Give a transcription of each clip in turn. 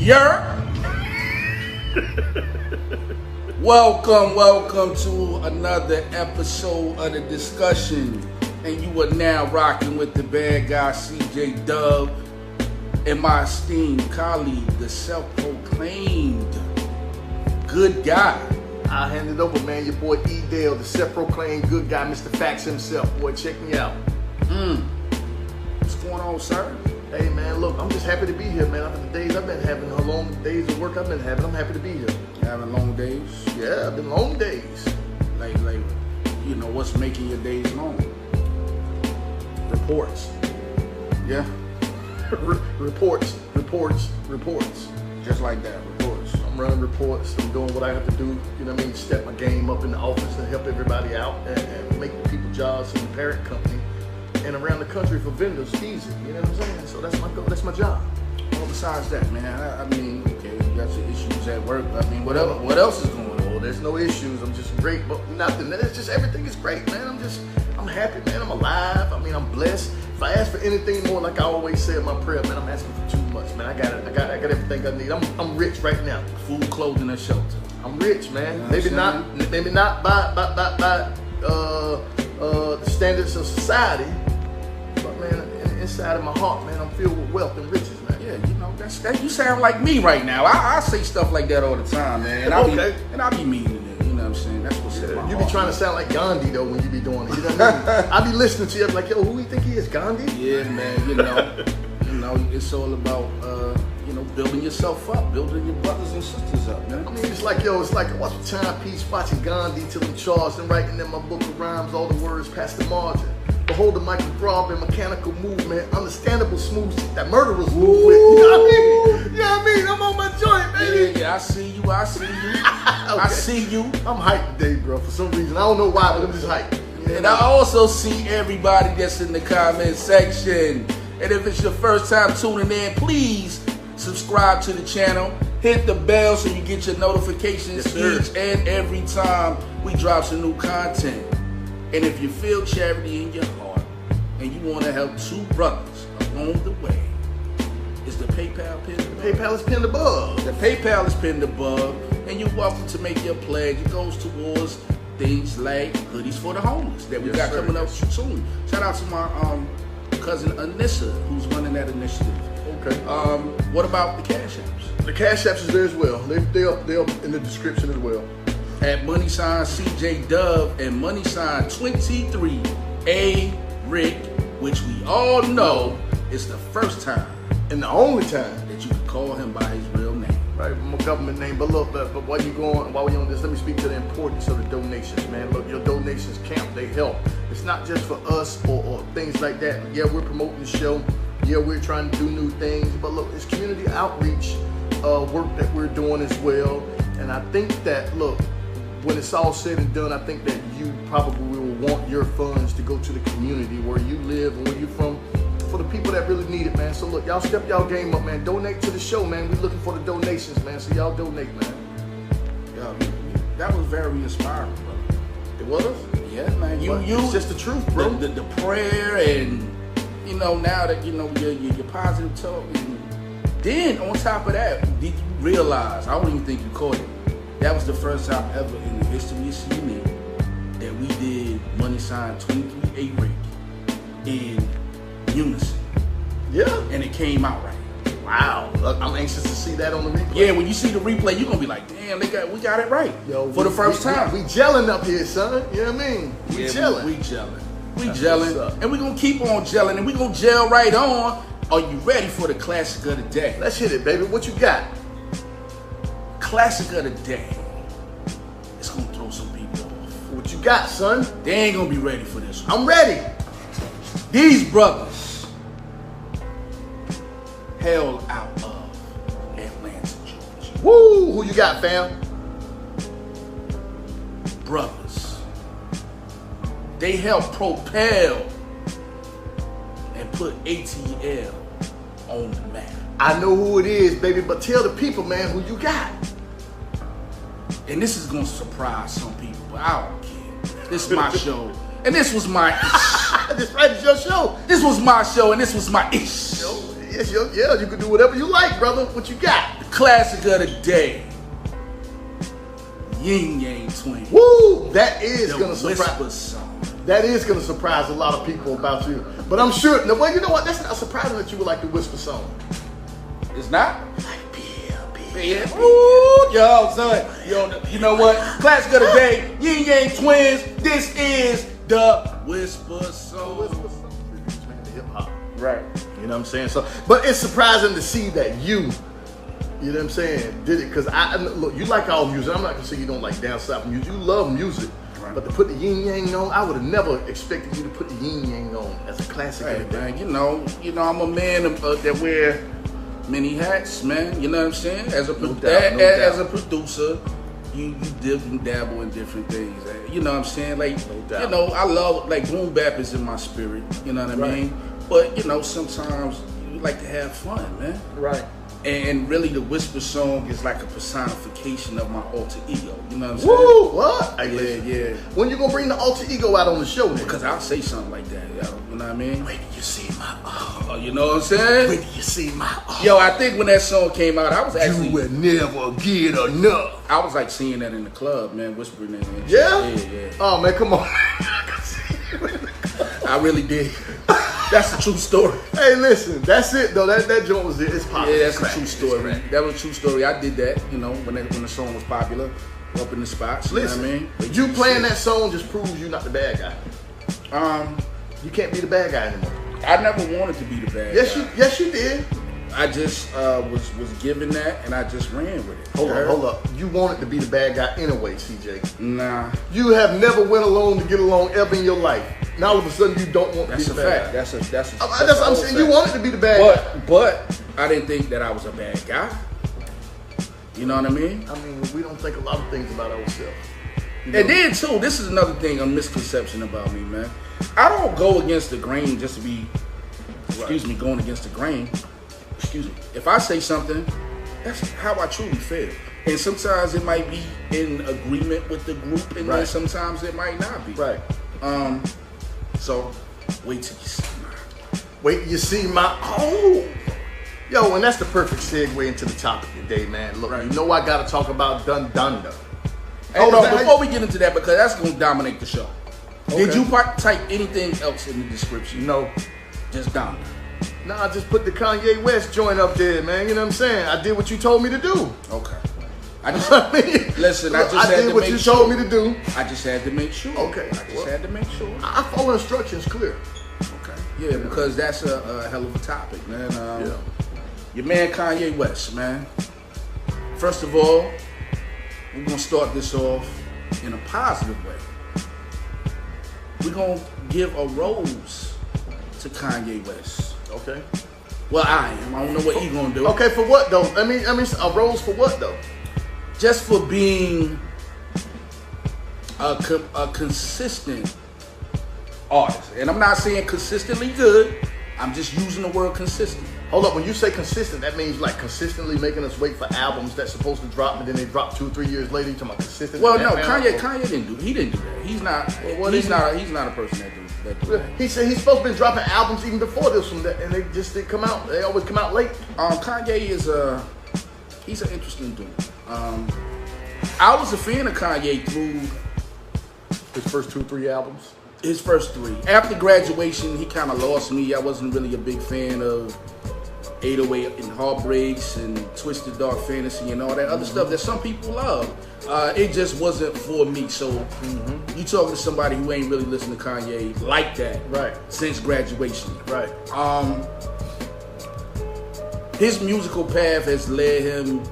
Yerp. Welcome to another episode of The Discussion. And you are now rocking with the bad guy CJ Dub and my esteemed colleague, the self-proclaimed good guy. I'll hand it over, man. Your boy E. Dale, the self-proclaimed good guy, Mr. Facts himself. Boy, check me out. What's going on, sir? Hey, man, look, I'm just happy to be here, man. After the days I've been having, the long days of work I've been having, I'm happy to be here. You having long days? Yeah, been long days. Like, you know, what's making your days long? Reports. Yeah? Reports. Just like that, reports. I'm running reports. I'm doing what I have to do, you know what I mean? Step my game up in the office and help everybody out and make people jobs in the parent company and around the country for vendors easy. You know what I'm saying? So that's my goal. That's my job. Well, besides that, man, I mean, okay, you got your issues at work. I mean, what else is going on? Well, there's no issues. I'm just great, but nothing. It's just everything is great, man. I'm happy, man. I'm alive. I mean, I'm blessed. If I ask for anything more, like I always say in my prayer, man, I'm asking for too much, man. I got everything I need. I'm rich right now. Food, clothing, and shelter. I'm rich, man. You know Maybe not by the standards of society, but man, inside of my heart, man, I'm filled with wealth and riches, man. Yeah, you know, that you sound like me right now. I say stuff like that all the time, man. And I be meaning it. You know what I'm saying? That's what's in my You heart. be trying to sound like Gandhi though when you be doing it. You know what I mean? I be listening to you, I'm like, yo, who do you think he is, Gandhi? Yeah, man. You know, it's all about building yourself up, building your brothers and sisters up, man. I mean, it's like watching timepiece, watching Gandhi till I'm charged and writing in my book of rhymes all the words past the margin. Behold the mighty throb and mechanical movement, understandable smooth, that murderer's move with. You know what I mean? You know what I mean? I'm on my joint, baby. Yeah, I see you. Okay. I see you. I'm hyped today, bro, for some reason. I don't know why, but I'm just hyped. And I also see everybody that's in the comment section. And if it's your first time tuning in, please subscribe to the channel. Hit the bell so you get your notifications each and every time we drop some new content. And if you feel charity in your heart and you want to help two brothers along the way, is the PayPal pinned above? PayPal is pinned above. The PayPal is pinned above, and you're welcome to make your pledge. It goes towards things like hoodies for the homeless that we got coming up soon. Shout out to my cousin Anissa, who's running that initiative. Okay. What about the Cash Apps? The Cash Apps is there as well. They're up in the description as well. At money sign CJ Dub and money sign 23A Rick, which we all know is the first time and the only time that you can call him by his real name. Right, my government name. But look, but while we're on this, let me speak to the importance of the donations, man. Look, your donations count. They help. It's not just for us or things like that. Yeah, we're promoting the show. Yeah, we're trying to do new things. But look, it's community outreach work that we're doing as well. And I think that, look, when it's all said and done, I think that you probably will want your funds to go to the community where you live and where you're from, for the people that really need it, man. So look, y'all step y'all game up, man. Donate to the show, man. We're looking for the donations, man. So y'all donate, man. Yeah, that was very inspiring, bro. It was? Yeah, man. It's just the truth, bro. The prayer and, now that, your positive talk. And then, on top of that, did you realize, I don't even think you caught it, that was the first time ever in the history of CNN that we did money sign 23A Rick in unison. Yeah. And it came out right. Wow. I'm anxious to see that on the replay. Yeah, when you see the replay, you're going to be like, damn, we got it right. Yo, for the first time. We gelling up here, son. You know what I mean? We gelling. We gelling. And we're going to keep on gelling. And we're going to gel right on. Are you ready for the classic of the day? Let's hit it, baby. What you got? Classic of the day. It's going to throw some people off. What you got, son? They ain't going to be ready for this one. I'm ready. These brothers hail out of Atlanta, Georgia. Woo! Who you got, fam? Brothers. They help propel and put ATL on the map. I know who it is, baby, but tell the people, man, who you got. And this is going to surprise some people, but I don't care. This is my show. And this was my ish. This right is your show. This was my show, and this was my ish. Yeah, you can do whatever you like, brother. What you got? Classic of the day. Yin Yang Twins. Woo! That is The gonna Whisper surprise. song. That is gonna surprise a lot of people about you. But I'm sure. No, well, you know what? That's not surprising that you would like the Whisper song. It's not? Like Yeah. Ooh, yo, son. You know what? Classic of the day. Yin Yang Twins. This is the Whisper song. Whisper song. Hip hop. Right. You know what I'm saying? So, but it's surprising to see that you know what I'm saying, did it, because look, you like all music. I'm not gonna say you don't like down south music. You love music. Right. But to put the yin yang on, I would have never expected you to put the yin yang on as a classic. Hey, man, you know, I'm a man that wear many hats, man. You know what I'm saying? As a as a producer, you dip and dabble in different things. You know what I'm saying? Like, you know, I love, like, boom bap is in my spirit. You know what I mean? But you know, sometimes you like to have fun, man. Right. And really, the Whisper song is like a personification of my alter ego. You know what I'm saying? Woo! What? Hey, yeah. When you gonna bring the alter ego out on the show, then? Because I'll say something like that, yo. You know what I mean? Wait till you see my you know what I'm saying? Wait till you see my Yo, I think when that song came out, I was actually... You will never get enough. I was like seeing that in the club, man, whispering that. Yeah? Yeah. Oh, man, come on. I really did. That's a true story. Hey, listen, that's it though. That joint was it. It's popular. Yeah, that's a true story. That was a true story. I did that, you know, when the song was popular, up in the spots. Listen, you know what I mean? You playing that song just proves you're not the bad guy. You can't be the bad guy anymore. I never wanted to be the bad guy. Yes, you did. I just was given that, and I just ran with it. Hold up. You wanted to be the bad guy anyway, CJ. Nah. You have never went alone to get along ever in your life. Now all of a sudden you don't want to be the bad guy. That's a fact. That's what I'm saying. You wanted to be the bad guy. But I didn't think that I was a bad guy. You know what I mean? I mean, we don't think a lot of things about ourselves. You know? And then too, this is another thing, a misconception about me, man. I don't go against the grain just to be, going against the grain. Excuse me. If I say something, that's how I truly feel. And sometimes it might be in agreement with the group, and then sometimes it might not be. Right. So wait till you see my Yo, and that's the perfect segue into the topic today, man. Look, you know I gotta talk about Donda. Hold on, before we get into that, because that's gonna dominate the show. Okay. Did you type anything else in the description? No. Just Donda. Nah, I just put the Kanye West joint up there, man. You know what I'm saying? I did what you told me to do. Okay. I did what you told me to do. I just had to make sure. Okay. Had to make sure. I follow instructions clear. Okay. Yeah, because that's a hell of a topic, man. Your man Kanye West, man. First of all, we're gonna start this off in a positive way. We're gonna give a rose to Kanye West. Okay. Well, I am. I don't know what he's gonna do. Okay, for what though? I mean, a rose for what though? Just for being a consistent artist, and I'm not saying consistently good. I'm just using the word consistent. Hold up, when you say consistent, that means like consistently making us wait for albums that's supposed to drop, and then they drop 2 or 3 years later. You talking about consistent? Well, no, Kanye didn't do. He didn't do that. He's not. He's not a person that do that. He said he's supposed to be dropping albums even before this one, and they just didn't come out. They always come out late. Kanye is he's an interesting dude. I was a fan of Kanye through his first 2 or 3 albums. His first 3. After graduation, he kind of lost me. I wasn't really a big fan of 808 and Heartbreaks and Twisted Dark Fantasy and all that other stuff that some people love. It just wasn't for me. So you talking to somebody who ain't really listened to Kanye like that since graduation. Right. His musical path has led him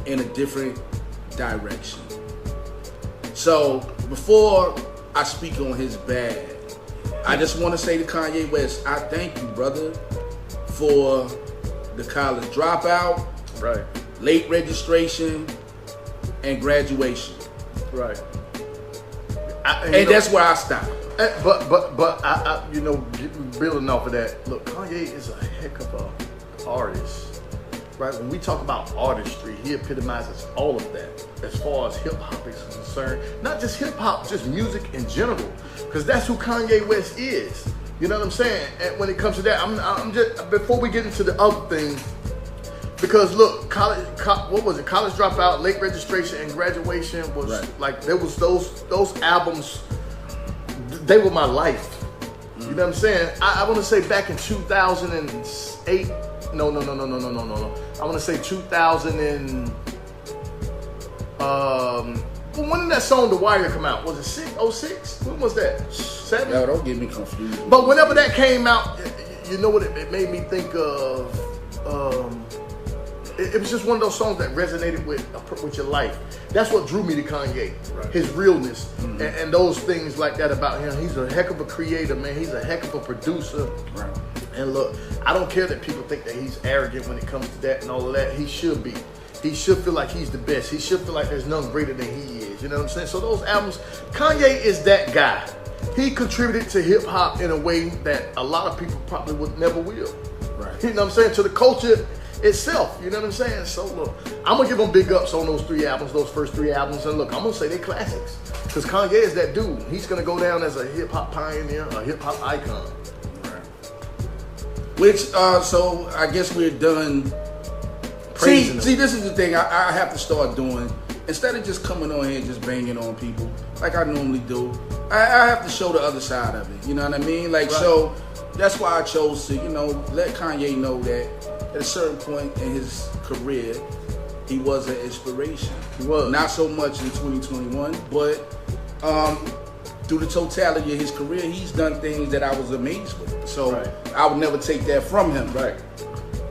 in a different direction. So before I speak on his bad, I just want to say to Kanye West, I thank you, brother, for the college dropout, late registration, and graduation. Right. And that's where I stop. But I you know, building off of that, look, Kanye is a heck of an artist. Right? When we talk about artistry, he epitomizes all of that as far as hip hop is concerned. Not just hip hop, just music in general. Because that's who Kanye West is. You know what I'm saying? And when it comes to that, I'm just, before we get into the other thing, Because look, what was it? College Dropout, Late Registration, and Graduation was like there was those albums. They were my life. You know what I'm saying? I want to say back in 2008. No. I want to say 2000 and when did that song The Wire come out? Was it 06? When was that? 7? No, don't get me confused. But whenever that came out, you know what it made me think of? It was just one of those songs that resonated with your life. That's what drew me to Kanye. Right. His realness and those things like that about him. He's a heck of a creator, man. He's a heck of a producer. Right. And look, I don't care that people think that he's arrogant when it comes to that and all of that. He should be. He should feel like he's the best. He should feel like there's none greater than he is. You know what I'm saying? So those albums, Kanye is that guy. He contributed to hip hop in a way that a lot of people probably would never will. Right. You know what I'm saying? To the culture itself. You know what I'm saying? So look, I'm gonna give him big ups on those 3 albums, those first 3 albums, and look, I'm gonna say they're classics. Because Kanye is that dude. He's gonna go down as a hip hop pioneer, a hip hop icon. Right. Which, so I guess we're done. See, this is the thing I have to start doing. Instead of just coming on here and just banging on people like I normally do, I have to show the other side of it. You know what I mean? Like, so that's why I chose to, let Kanye know that at a certain point in his career, he was an inspiration. He was. Not so much in 2021, but through the totality of his career, he's done things that I was amazed with. So I would never take that from him. Right.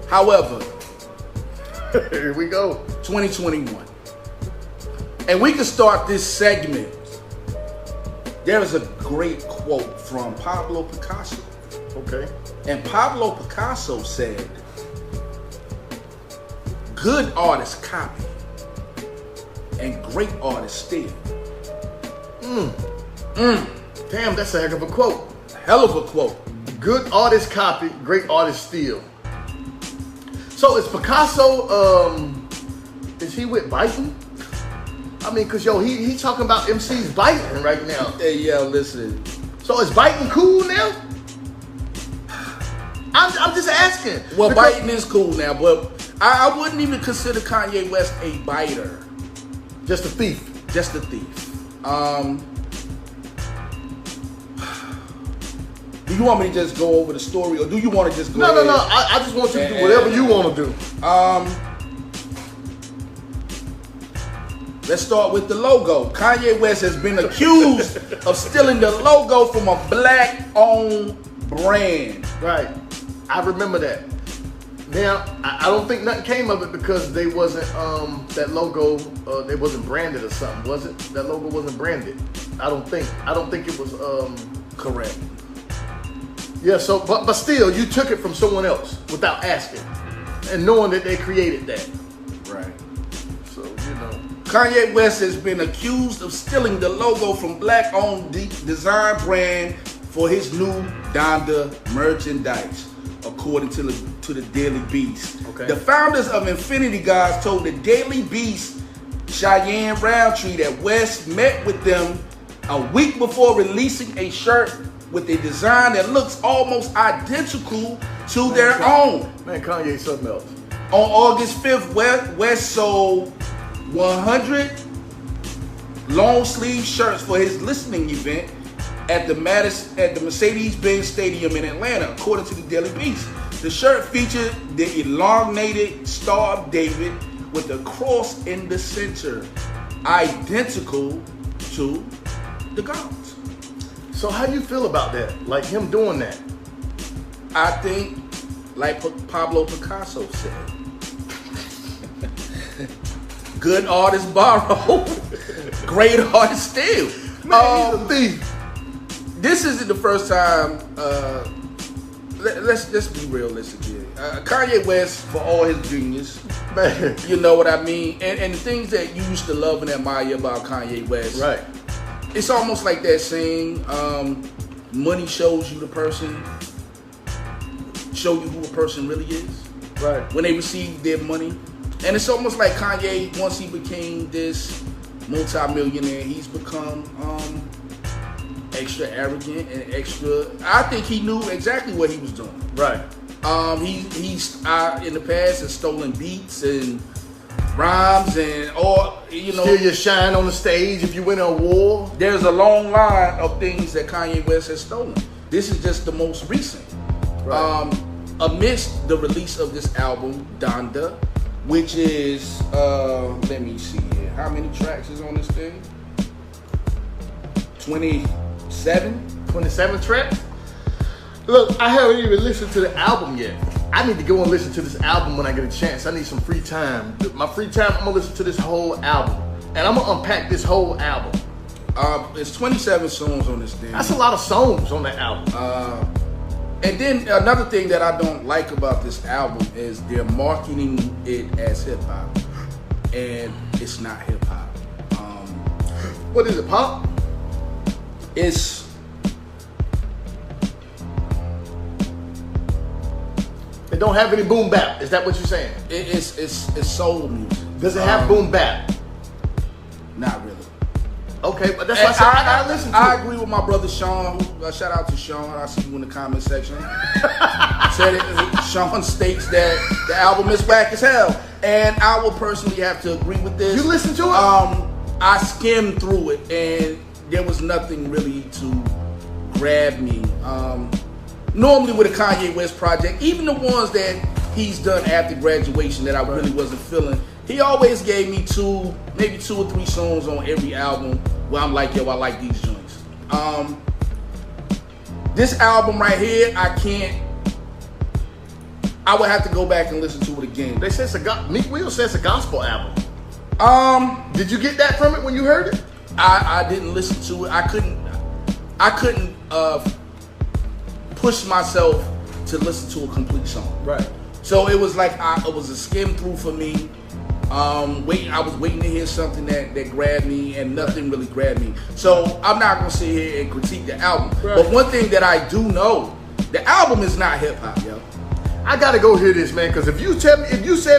However, here we go. 2021. And we can start this segment. There is a great quote from Pablo Picasso. Okay. And Pablo Picasso said, "Good artists copy, and great artists steal." Damn, that's a heck of a quote. Hell of a quote. Good artists copy, great artists steal. So is Picasso, is he with biting? I mean, cause he talking about MCs biting right now. Hey, yo, listen. So is biting cool now? I'm just asking. Well, biting is cool now, but I wouldn't even consider Kanye West a biter. Just a thief. Just a thief. Do you want me to just go over the story, or do you want to just go No. I just want you to do whatever you want to do. Let's start with the logo. Kanye West has been accused of stealing the logo from a black-owned brand. Right. I remember that. Now, I don't think nothing came of it because they wasn't, that logo, they wasn't branded or something, was it? That logo wasn't branded. I don't think it was, correct. Yeah, so, but still, you took it from someone else without asking and knowing that they created that. Right. So, Kanye West has been accused of stealing the logo from black-owned design brand for his new Donda merchandise, according to the Daily Beast. Okay. The founders of Infinity Gods told the Daily Beast, Cheyenne Roundtree, that West met with them a week before releasing a shirt with a design that looks almost identical to their own. Man, Kanye's something else. On August 5th, West sold 100 long sleeve shirts for his listening event at the Mercedes-Benz Stadium in Atlanta, according to the Daily Beast. The shirt featured the elongated Star of David with a cross in the center, identical to the gods. So how do you feel about that? Like him doing that? I think, like Pablo Picasso said, good artists borrow, great artists steal. Man, he's a thief. This isn't the first time. Let's be realistic here. Kanye West, for all his genius, man, you know what I mean, and the things that you used to love and admire about Kanye West, right? It's almost like that saying, money shows you the person, show you who a person really is. Right. When they receive their money. And it's almost like Kanye, once he became this multi-millionaire, he's become extra arrogant and extra. I think he knew exactly what he was doing. Right. He's in the past has stolen beats and rhymes and steal your shine on the stage if you win an award. There's a long line of things that Kanye West has stolen. This is just the most recent. Right. Amidst the release of this album, Donda, which is let me see here. How many tracks is on this thing? 27? 27 tracks? Look, I haven't even listened to the album yet. I need to go and listen to this album when I get a chance. I need some free time. My free time, I'm gonna listen to this whole album. And I'm gonna unpack this whole album. It's 27 songs on this thing. That's a lot of songs on that album. And then another thing that I don't like about this album is they're marketing it as hip hop. And it's not hip hop. What is it, pop? It don't have any boom bap. Is that what you're saying? It's soul music. Does it have boom bap? Not really. Okay, but that's why I said I gotta listen to it. I agree with my brother Sean. Shout out to Sean. I see you in the comment section. Said it. Sean states that the album is whack as hell, and I will personally have to agree with this. You listen to it? I skimmed through it, and there was nothing really to grab me. Normally with a Kanye West project, even the ones that he's done after graduation that I really wasn't feeling, he always gave me maybe two or three songs on every album where I'm like, yo, I like these joints. This album right here, I would have to go back and listen to it again. They say Meek Will says it's a gospel album. Did you get that from it when you heard it? I didn't listen to it. I couldn't push myself to listen to a complete song. Right. So it was like it was a skim through for me. I was waiting to hear something that grabbed me, and nothing really grabbed me. So I'm not gonna sit here and critique the album. Right. But one thing that I do know, the album is not hip hop, yo. I gotta go hear this, man, because if you said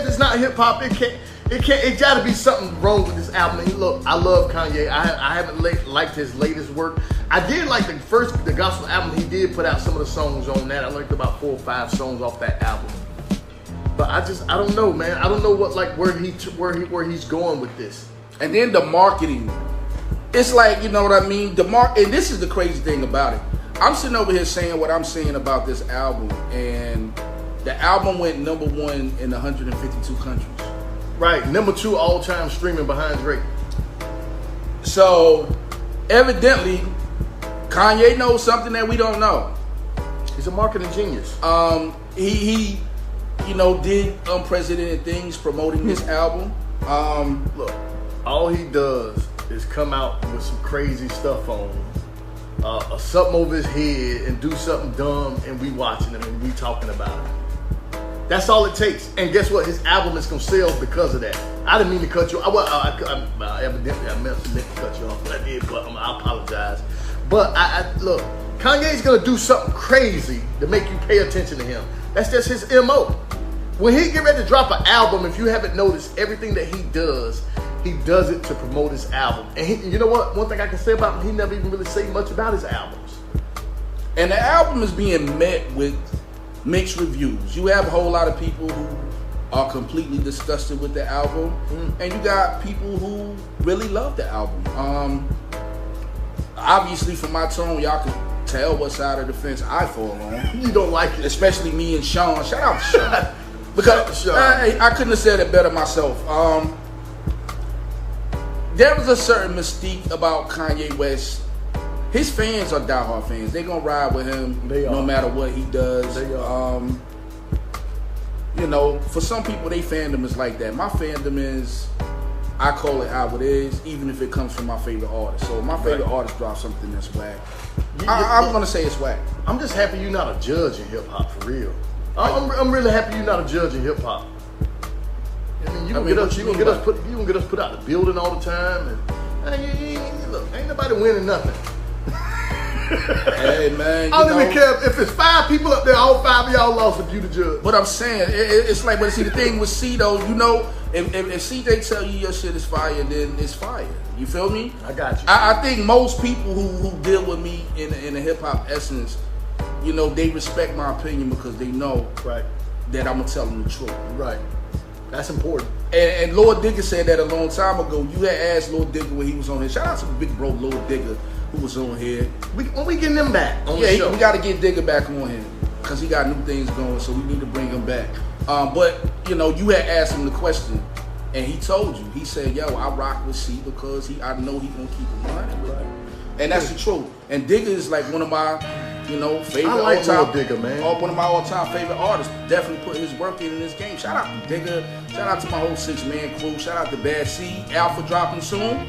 it's not hip hop, it gotta be something wrong with this album. And look, I love Kanye. I haven't liked his latest work. I did like the gospel album. He did put out some of the songs on that. I liked about 4 or 5 songs off that album. But I don't know, man. I don't know where he's going with this. And then the marketing, it's like, you know what I mean. And this is the crazy thing about it. I'm sitting over here saying what I'm saying about this album, and the album went #1 in 152 countries. Right, #2 all-time streaming behind Drake. So evidently, Kanye knows something that we don't know. He's a marketing genius. He did unprecedented things promoting this album. Look, all he does is come out with some crazy stuff on, something over his head, and do something dumb, and we watching him and we talking about it. That's all it takes. And guess what? His album is gonna sell because of that. I didn't mean to cut you off. Evidently I meant to cut you off, but I did. But I apologize. But look, Kanye's gonna do something crazy to make you pay attention to him. That's just his MO. When he get ready to drop an album, if you haven't noticed, everything that he does it to promote his album. And you know what? One thing I can say about him, he never even really say much about his albums. And the album is being met with mixed reviews. You have a whole lot of people who are completely disgusted with the album, and you got people who really love the album. Obviously, from my tone, y'all can tell what side of the fence I fall on. You don't like it, especially me and Sean. Shout out to Sean, because I couldn't have said it better myself. There was a certain mystique about Kanye West. His fans are diehard fans. They're gonna ride with him no matter what he does. They are. For some people, they fandom is like that. My fandom is, I call it how it is, even if it comes from my favorite artist. So if my favorite artist drops something that's whack, I'm gonna say it's whack. I'm just happy you're not a judge in hip hop for real. I'm really happy you're not a judge in hip hop. I mean, you gonna get us put out the building all the time, and look, ain't nobody winning nothing. Hey man, I don't even care if it's 5 people up there. All 5 of y'all lost if you the judge. But I'm saying it's like, but see, the thing with C though, if CJ tell you your shit is fire, then it's fire. You feel me? I got you. I think most people who deal with me in a hip hop essence you know, they respect my opinion because they know Right. that I'm gonna tell them the truth. Right. That's important. And Lord Digger said that a long time ago. You had asked Lord Digger when he was on here. Shout out to the big bro Lord Digger who was on here. When we getting them back on the show? We got to get Digger back on here because he got new things going, so we need to bring him back. But you know, you had asked him the question, and he told you. He said, "Yo, I rock with C because I know he gonna keep it running with me." And that's the truth. And Digger is like one of my, you know, favorite I like all-time, Lil Digger, man. One of my all-time favorite artists. Definitely put his work in this game. Shout out to Digger. Shout out to my whole 6-man crew. Shout out to Bad C, Alpha dropping soon.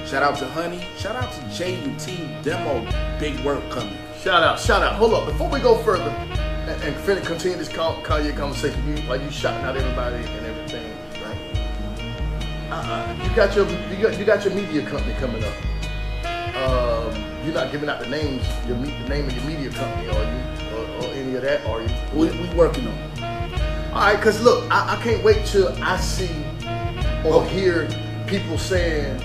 Shout out to Honey. Shout out to Jay and Team Demo. Big work coming. Shout out. Hold up. Before we go further and continue this Kanye conversation, while you shouting out everybody and everything, right? You got your media company coming up. You're not giving out the names, the name of your media company, are you? Or any of that, are you? We working on it. All right, because look, I can't wait till I see or hear people saying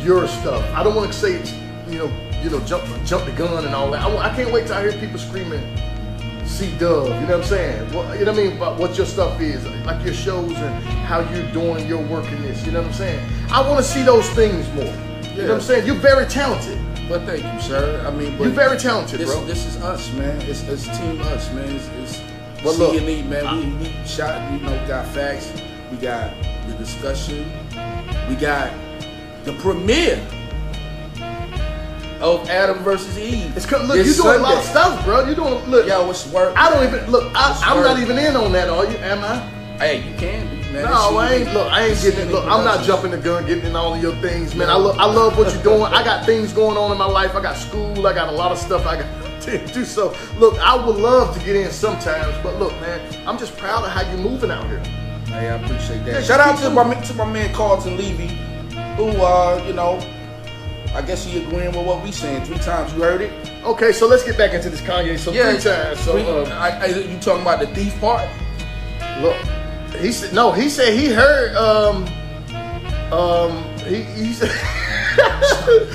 your stuff. I don't want to say, jump the gun and all that. I can't wait till I hear people screaming, C-Dub, you know what I'm saying? Well, you know what I mean? About what your stuff is, like your shows and how you're doing your work in this, you know what I'm saying? I want to see those things more. You know what I'm saying? You're very talented. But thank you, sir. I mean, but you're very talented, bro. This is us, man. It's Team Us, man. It's well, look, C&E, man. We shot, got facts. We got the discussion. We got the premiere of Adam versus Eve. Look, you're doing a lot of stuff, bro. You're doing, look. Yo, it's work. I don't even, look, I'm not even in on that, are you? Am I? Hey, you can be, man. No, I ain't. Look, I ain't getting. Look, I'm not jumping the gun, getting in all of your things, man. I love what you're doing. I got things going on in my life. I got school. I got a lot of stuff I got to do. So, look, I would love to get in sometimes, but look, man, I'm just proud of how you're moving out here. Hey, I appreciate that. Shout out to my man Carlton Levy, who, I guess he agreeing with what we saying. 3 times, you heard it. Okay, so let's get back into this Kanye. So 3 times. So, you talking about the thief part? Look. He said no. He said he heard. He said.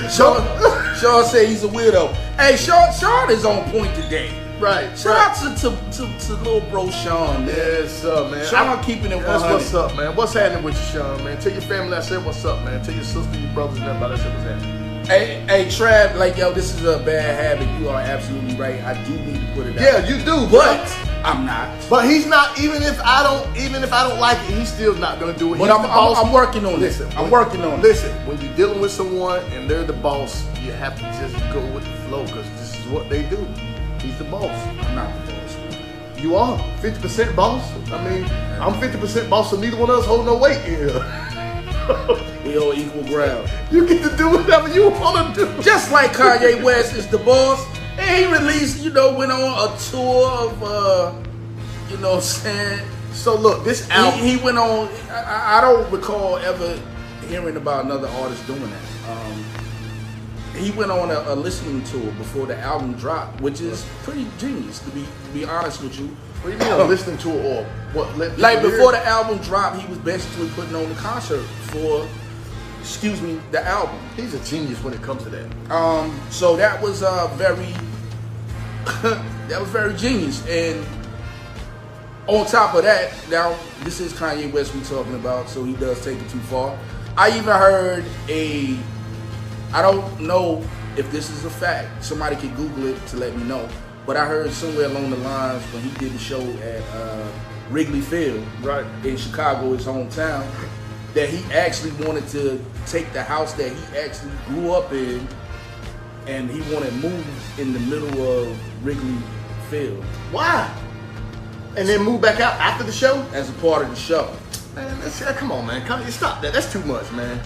Sean said he's a weirdo. Hey, Sean is on point today. Right. Shout out to little bro Sean, man. Yes, man. Sean keeping it 100. That's what's up, man. What's happening with you, Sean, man? Tell your family I said what's up, man. Tell your sister, your brothers, and everybody I said what's happening. Hey, Trav, like, yo, this is a bad habit. You are absolutely right. I do need to put it out. Yeah, you do, but I'm not. But he's not. Even if I don't like it, he's still not gonna do it. But I'm working on it. I'm working on it. Listen, when you're dealing with someone and they're the boss, you have to just go with the flow because this is what they do. He's the boss. I'm not the boss. You are 50% boss. I mean, I'm 50% boss, so neither one of us hold no weight here. We all equal ground. You get to do whatever you want to do. Just like Kanye West is the boss, and he released, went on a tour of, you know what I'm saying? So look, this album. He went on, I don't recall ever hearing about another artist doing that. He went on a listening tour before the album dropped, which is pretty genius, to be honest with you. What do you mean a listening tour or what? Like before the album dropped, he was basically putting on the concert for, the album. He's a genius when it comes to that. So that was very, that was very genius. And on top of that, now this is Kanye West we talking about, so he does take it too far. I even heard I don't know if this is a fact. Somebody can Google it to let me know. But I heard somewhere along the lines when he did the show at Wrigley Field, right in Chicago, his hometown, that he actually wanted to take the house that he actually grew up in, and he wanted moved in the middle of Wrigley Field. Why? And then move back out after the show? As a part of the show. Man, come on, man. Stop that. That's too much, man.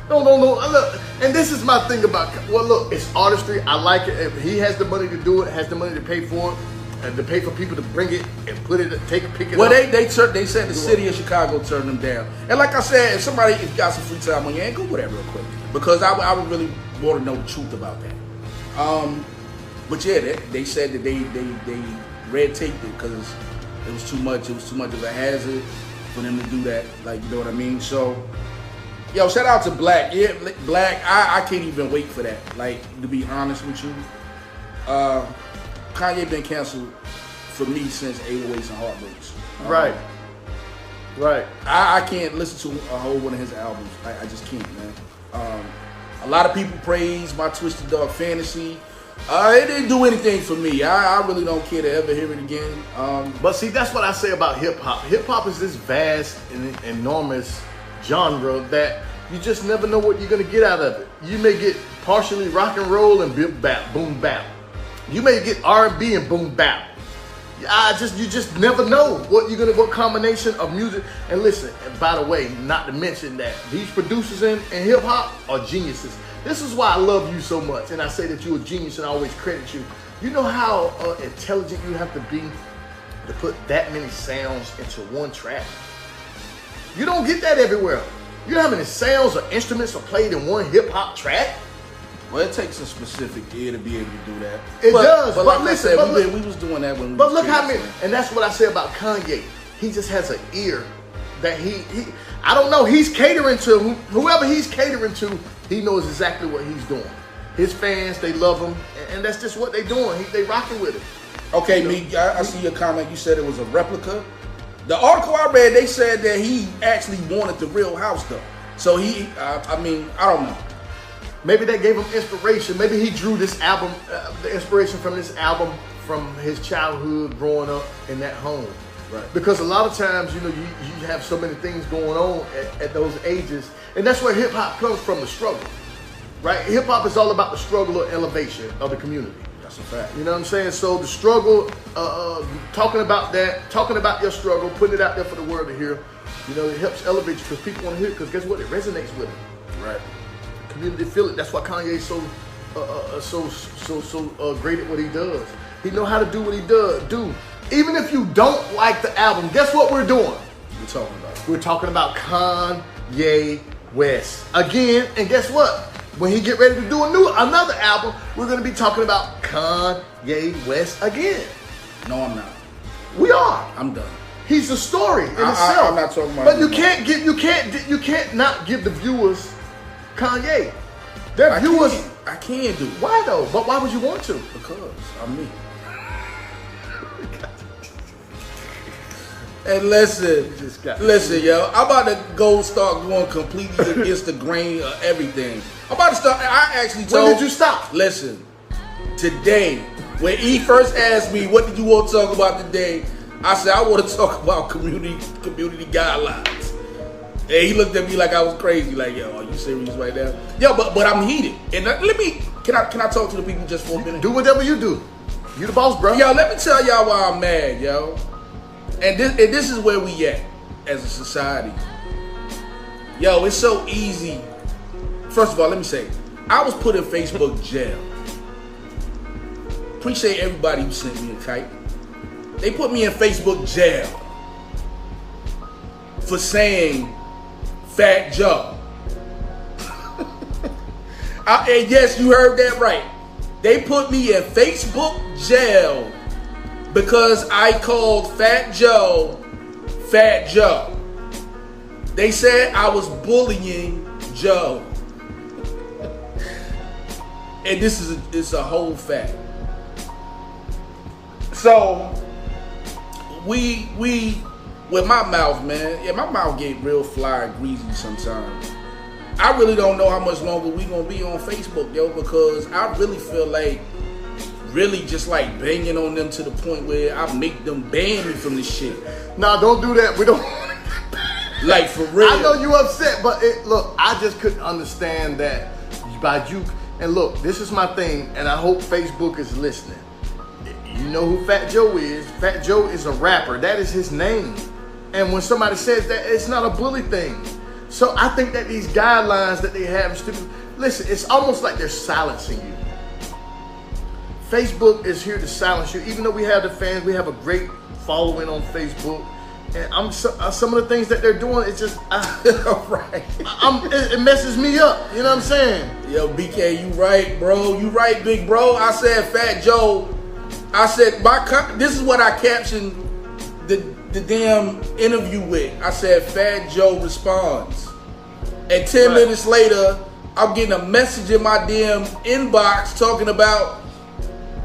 No. Look, and this is my thing about. Well, look, it's artistry. I like it. If he has the money to do it, has the money to pay for it, and to pay for people to bring it and pick it up. Well, they said the city of Chicago turned them down. And like I said, if you got some free time on your hand, go with that real quick, because I would really want to know the truth about that. But yeah, they said that they red taped it because it was too much. It was too much of a hazard for them to do that. Like, you know what I mean? So. Yo, shout out to Black. Yeah, Black, I can't even wait for that. Like, to be honest with you. Kanye been canceled for me since 808s and Heartbreaks. Right. Right. I can't listen to a whole one of his albums. I just can't, man. A lot of people praise my Twisted Dark Fantasy. It didn't do anything for me. I really don't care to ever hear it again. But see, that's what I say about hip hop. Hip hop is this vast and enormous genre that you just never know what you're gonna get out of it. You may get partially rock and roll and boom bap. You may get R&B and boom bap. You just never know what combination of music. And listen, and by the way, not to mention that these producers in hip hop are geniuses. This is why I love you so much, and I say that you're a genius, and I always credit you. You know how intelligent you have to be to put that many sounds into one track. You don't get that everywhere. You know how many sounds or instruments are played in one hip hop track? Well, it takes a specific ear to be able to do that. It does. But like listen, I said, we was doing that when we But was look how kids, many, man. and that's what I say about Kanye. He just has an ear that he I don't know, he's catering to whoever he's catering to, he knows exactly what he's doing. His fans, they love him, and that's just what they're doing. They rocking with it. Okay, Meek, I see your comment. You said it was a replica. The article I read, they said that he actually wanted the real house, though. So I don't know. Maybe that gave him inspiration. Maybe he drew this album, the inspiration from this album from his childhood growing up in that home. Right. Because a lot of times, you have so many things going on at those ages. And that's where hip hop comes from, the struggle. Right? Hip hop is all about the struggle or elevation of the community. That's a fact. You know what I'm saying? So the struggle, talking about that, talking about your struggle, putting it out there for the world to hear, it helps elevate you because people want to hear it, because guess what? It resonates with them. Right. The community feel it. That's why Kanye's so great at what he does. He know how to do what he do. Even if you don't like the album, guess what we're doing? We're talking about Kanye West again. And guess what? When he get ready to do another album, we're going to be talking about Kanye West again. No, I'm not. We are. I'm done. He's a story in itself. I'm not talking about. But you can't not give the viewers Kanye. Their viewers. I can't do it. Why though? But why would you want to? Because I'm me. And listen, yo, I'm about to start going completely against the grain of everything. I'm about to start. I actually told. When did you stop? Listen, today, when he first asked me, "What did you want to talk about today?" I said, "I want to talk about community guidelines." And he looked at me like I was crazy. Like, yo, are you serious right now? Yo, but I'm heated. And can I talk to the people just for a minute? Do whatever you do. You the boss, bro. Yo, let me tell y'all why I'm mad, yo. And this is where we at as a society. Yo, it's so easy. First of all, let me say, I was put in Facebook jail. Appreciate everybody who sent me a kite. They put me in Facebook jail for saying Fat Joe. And yes, you heard that right. They put me in Facebook jail because I called Fat Joe Fat Joe. They said I was bullying Joe. And it's a whole fact. So we with my mouth, man. Yeah, my mouth get real fly and greasy sometimes. I really don't know how much longer we gonna be on Facebook, yo, because I really feel like just like banging on them to the point where I make them ban me from this shit. Nah, don't do that. We don't. Like, for real. I know you upset, but look, I just couldn't understand that by you. And look, this is my thing, and I hope Facebook is listening. You know who Fat Joe is? Fat Joe is a rapper. That is his name. And when somebody says that, it's not a bully thing. So I think that these guidelines that they have, listen, it's almost like they're silencing you. Facebook is here to silence you. Even though we have the fans, we have a great following on Facebook. And some of the things that they're doing, it's just, right. It messes me up. You know what I'm saying? Yo, BK, you right, bro. You right, big bro. I said Fat Joe. I said, this is what I captioned the damn interview with. I said, Fat Joe responds. And 10 minutes later, I'm getting a message in my damn inbox talking about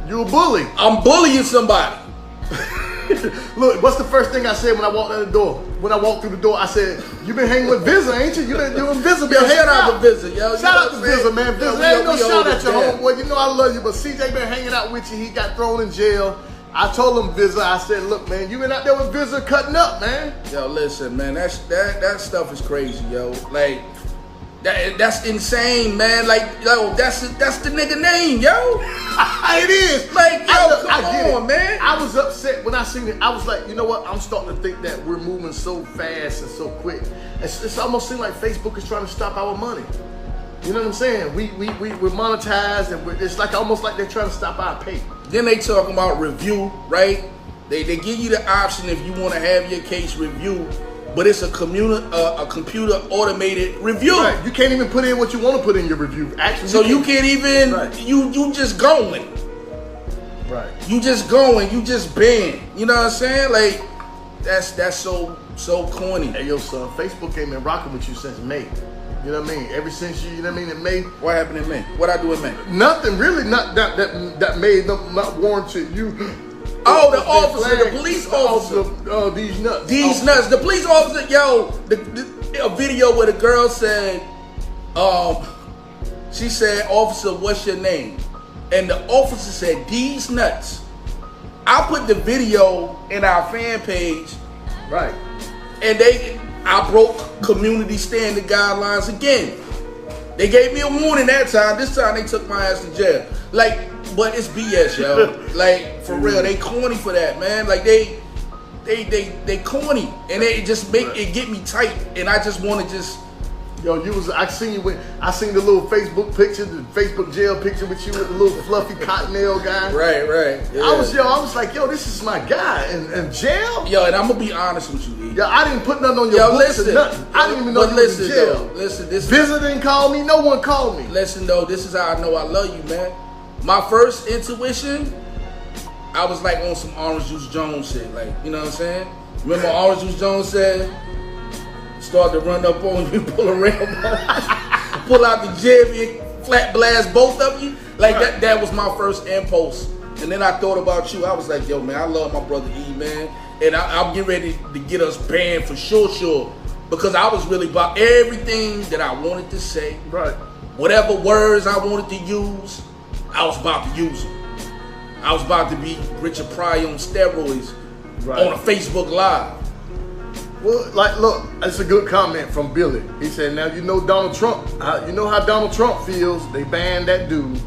You a bully. I'm bullying somebody. Look, what's the first thing I said when I walked out the door? When I walked through the door, I said, "You been hanging with Vizza, ain't you? You been doing Vizza." Yo, shout out to Vizza, yo. Shout out to Vizza, man. Vizza, ain't no shout at your homeboy. homeboy. You know I love you, but CJ been hanging out with you. He got thrown in jail. I told him, Vizza, I said, "Look, man, you been out there with Vizza cutting up, man." Yo, listen, man, that stuff is crazy, yo. Like, that's insane, man. Like, yo, that's the nigga name, yo. It is. Like, yo, I get come on, man. I was upset when I seen it. I was like, you know what? I'm starting to think that we're moving so fast and so quick. It's almost seems like Facebook is trying to stop our money. You know what I'm saying? We're monetized, and it's like almost like they're trying to stop our pay. Then they talking about review, right? They give you the option if you want to have your case reviewed, but it's a computer automated review. Right. You can't even put in what you want to put in your review. Actually, so you can't even right. you just going. Right. You just going. You just banned. You know what I'm saying? Like that's so corny. Hey yo, son, Facebook ain't been rocking with you since May. You know what I mean? Ever since you know what I mean, in May. What happened in May? What I do in May? Nothing really. Not that made them not warranted you. Oh, the officer, the police officer. These nuts. These nuts. The police officer, yo, a video where the girl said, she said, "Officer, what's your name?" And the officer said, "These nuts." I put the video in our fan page. Right. And I broke community standard guidelines again. They gave me a warning that time. This time they took my ass to jail. Like, but it's BS, yo. Like, for real, they corny for that, man. Like, they corny, and they just make it get me tight, and I just want to just. Yo, I seen the little Facebook picture, the Facebook jail picture with you with the little fluffy cottontail guy. Right. Yeah. I was like, yo, this is my guy in jail. Yo, and I'm gonna be honest with you, E. Yo, I didn't put nothing on your books or nothing. I didn't even know you was in jail. Listen, this Vizza didn't call me. No one called me. Listen, though, this is how I know I love you, man. My first intuition, I was like on some Orange Juice Jones shit, like, you know what I'm saying? Remember Orange Juice Jones said, start to run up on you, pull a Rambo, pull out the jib, and flat blast both of you. Like, right. that was my first impulse. And then I thought about you. I was like, yo, man, I love my brother E, man. And I'm getting ready to get us banned for sure. Because I was really about everything that I wanted to say. Right. Whatever words I wanted to use, I was about to use them. I was about to be Richard Pryor on steroids on a Facebook Live. Well, like, look, that's a good comment from Billy. He said, now you know Donald Trump. You know how Donald Trump feels. They banned that dude. You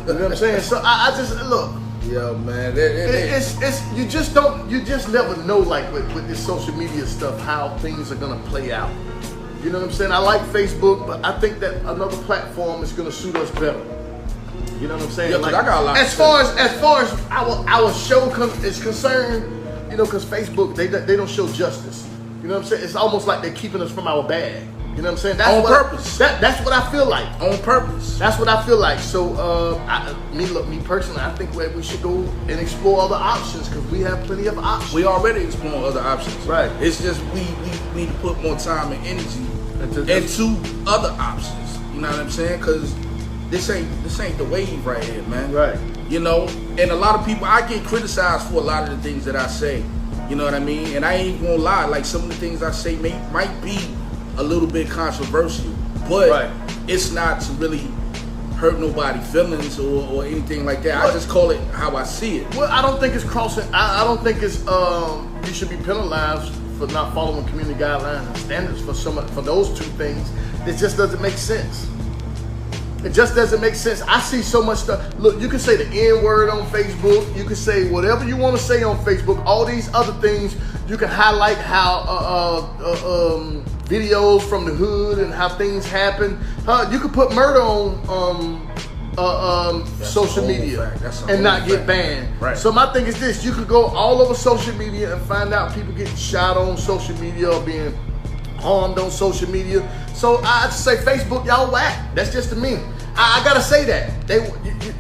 know what I'm saying? So I just, look. Yeah, man. You just never know, like, with this social media stuff, how things are going to play out. You know what I'm saying? I like Facebook, but I think that another platform is going to suit us better. You know what I'm saying? Yeah, like, I got a lot as far as our show is concerned, you know, because Facebook, they don't show justice. You know what I'm saying? It's almost like they're keeping us from our bag. You know what I'm saying? That's on purpose. That's what I feel like. On purpose. That's what I feel like. So, me personally, I think we should go and explore other options because we have plenty of options. We already exploring other options. Right. It's just we need to put more time and energy into other options. You know what I'm saying? Because this ain't the wave right here, man. Right. You know, and a lot of people, I get criticized for a lot of the things that I say. You know what I mean? And I ain't gonna lie, like some of the things I say might be a little bit controversial, but it's not to really hurt nobody's feelings or anything like that. I just call it how I see it. Well, I don't think it's crossing. I don't think it's you should be penalized for not following community guidelines and standards for those two things. It just doesn't make sense. It just doesn't make sense. I see so much stuff. Look, you can say the N-word on Facebook. You can say whatever you want to say on Facebook. All these other things, you can highlight how videos from the hood and how things happen. You could put murder on social media and not get banned. Right. So my thing is this: you could go all over social media and find out people getting shot on social media or being harmed on social media. So I just say Facebook, y'all whack. That's just to me. I gotta say that.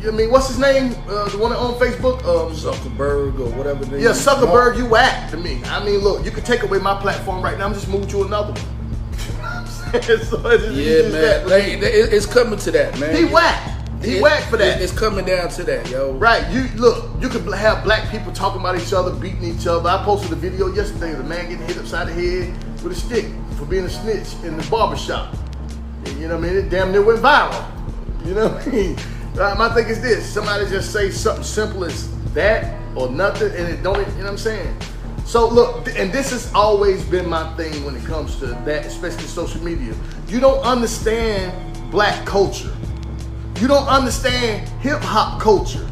I mean, what's his name? The one on Facebook? Zuckerberg or whatever. Yeah, Zuckerberg, you whack to me. I mean, look, you could take away my platform right now. I'm just moving to another one. So yeah, man. It's coming to that, man. He whack. He whack for that. It's coming down to that, yo. Right. You could have black people talking about each other, beating each other. I posted a video yesterday of a man getting hit upside the head with a stick for being a snitch in the barbershop. You know what I mean? It damn near went viral. You know what I mean? My thing is this: somebody just say something simple as that or nothing, and it don't. You know what I'm saying? So look, and this has always been my thing when it comes to that, especially social media. You don't understand black culture. You don't understand hip hop culture,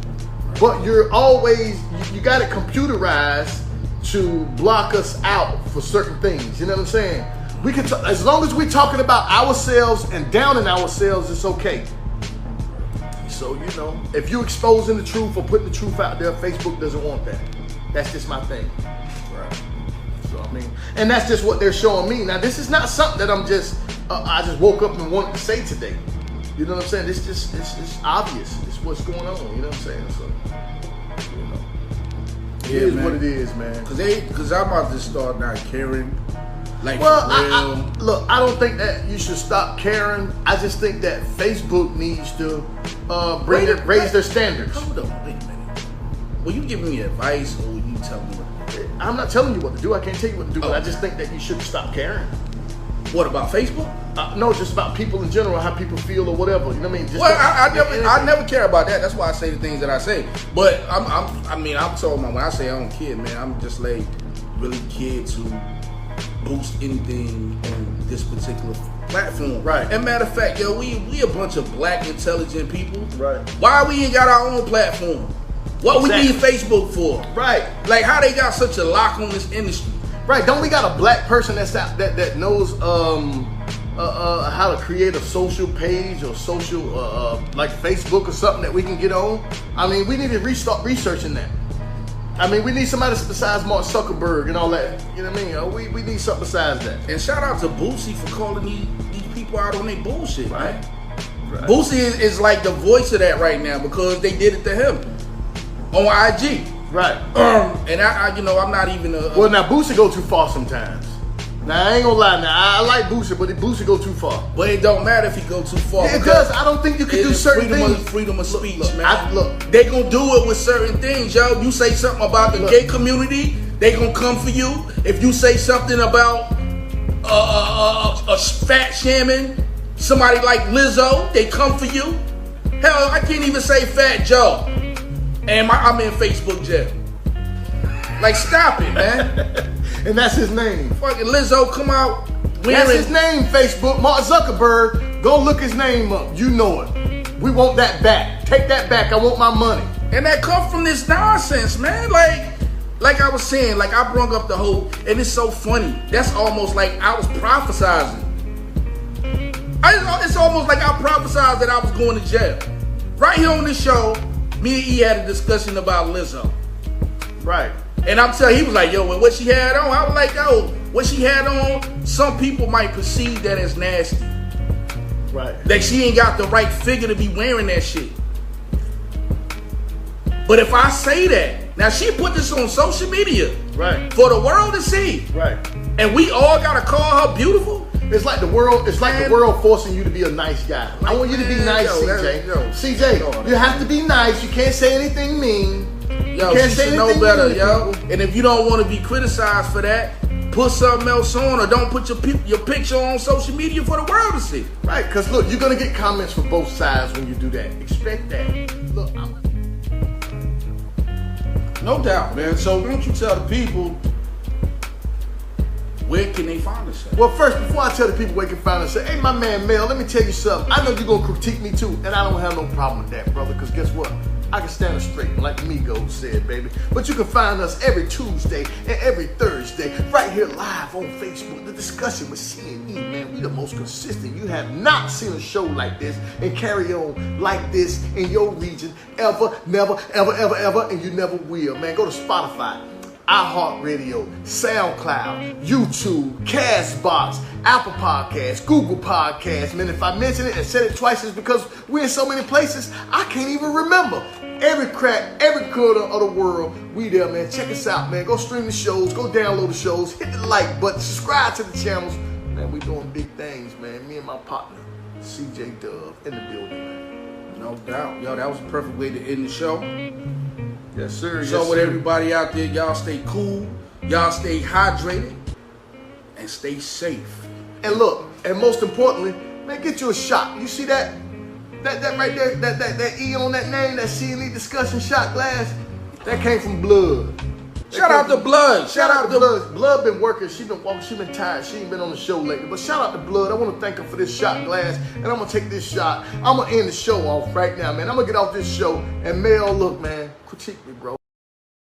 but you're always, you got it computerized to block us out for certain things. You know what I'm saying? We can, as long as we're talking about ourselves and downing ourselves, it's okay. So, you know, if you're exposing the truth or putting the truth out there, Facebook doesn't want that. That's just my thing. Right. So, I mean, and that's just what they're showing me. Now, this is not something that I just woke up and wanted to say today. You know what I'm saying? It's obvious. It's what's going on. You know what I'm saying? So, you know, it is what it is, man. Cause I'm about to start not caring. Like, well, look, I don't think that you should stop caring. I just think that Facebook needs to raise their standards. Hold on, wait a minute. Will you give me advice or will you tell me what to do? I'm not telling you what to do. I can't tell you what to do, but I just think that you shouldn't stop caring. What about Facebook? No, just about people in general, how people feel or whatever. You know what I mean? Just I never care about that. That's why I say the things that I say. But I'm talking about when I say I don't care, man. I'm just like really care to boost anything on this particular platform. Right. And matter of fact, yo, we a bunch of black intelligent people. Right. Why we ain't got our own platform? What we need Facebook for? Right. Like how they got such a lock on this industry? Right. Don't we got a black person that's out that knows how to create a social page or social like Facebook or something that we can get on? I mean, we need to restart researching that. I mean, we need somebody besides Mark Zuckerberg and all that. You know what I mean? We need something besides that. And shout out to Boosie for calling these people out on their bullshit, right? Man. Right. Boosie is like the voice of that right now because they did it to him on IG. Right. And I you know, I'm not even well, now Boosie go too far sometimes. Now I ain't gonna lie. Now I like Boosie, but Boosie go too far. But it don't matter if he go too far. Yeah, it does. I don't think you can do certain things. Freedom of speech, look, man. They gonna do it with certain things, yo. You say something about the gay community, they gonna come for you. If you say something about a fat shaman, somebody like Lizzo, they come for you. Hell, I can't even say Fat Joe, and I'm in Facebook jail. Like, stop it, man. And that's his name. Fucking Lizzo come out wearing... That's his name, Facebook. Mark Zuckerberg. Go look his name up. You know it. We want that back. Take that back. I want my money. And that come from this nonsense, man. Like I was saying, like I brought up the whole... And it's so funny. That's almost like I was prophesizing. It's almost like I prophesized that I was going to jail. Right here on this show, me and E had a discussion about Lizzo. Right. And I'm telling you, he was like, yo, what she had on? I was like, yo, what she had on, some people might perceive that as nasty. Right. Like she ain't got the right figure to be wearing that shit. But if I say that, now she put this on social media. Right. For the world to see. Right. And we all gotta call her beautiful. It's like the world, the world forcing you to be a nice guy. I want you to be nice, CJ. CJ, you have to be nice. You can't say anything mean. Yo, you should know better, yo. And if you don't want to be criticized for that, put something else on or don't put your picture on social media for the world to see. Right, because look, you're going to get comments from both sides when you do that. Expect that. Look, no doubt, man. So don't you tell the people, where can they find us at? Well, first, before I tell the people where they can find us, say, hey, my man Mel, let me tell you something. I know you're going to critique me too, and I don't have no problem with that, brother, because guess what? I can stand it straight, like Migos said, baby. But you can find us every Tuesday and every Thursday right here live on Facebook. The discussion with C&E, man. We the most consistent. You have not seen a show like this and carry on like this in your region ever, never, ever, ever, ever, and you never will, man. Go to Spotify, iHeartRadio, SoundCloud, YouTube, Castbox, Apple Podcasts, Google Podcasts. Man, if I mention it and said it twice, it's because we're in so many places, I can't even remember. Every crack, every corner of the world, we there, man. Check us out, man. Go stream the shows, go download the shows, hit the like button, subscribe to the channels. Man, we doing big things, man. Me and my partner, CJ Dove, in the building, man. No doubt. Yo, that was a perfect way to end the show. Yes, sir. So yes, with sir. everybody out there, y'all stay cool, y'all stay hydrated, and stay safe. And look, and most importantly, man, get you a shot. You see that? That right there, that E on that name, that C&E discussion shot glass, that came from blood. Shout out to Blood. Shout out to Blood. Blood been working. She been walking. She been tired. She ain't been on the show lately. But shout out to Blood. I want to thank her for this shot glass. And I'm gonna take this shot. I'm gonna end the show off right now, man. I'm gonna get off this show. And Mel, look, man, critique me, bro.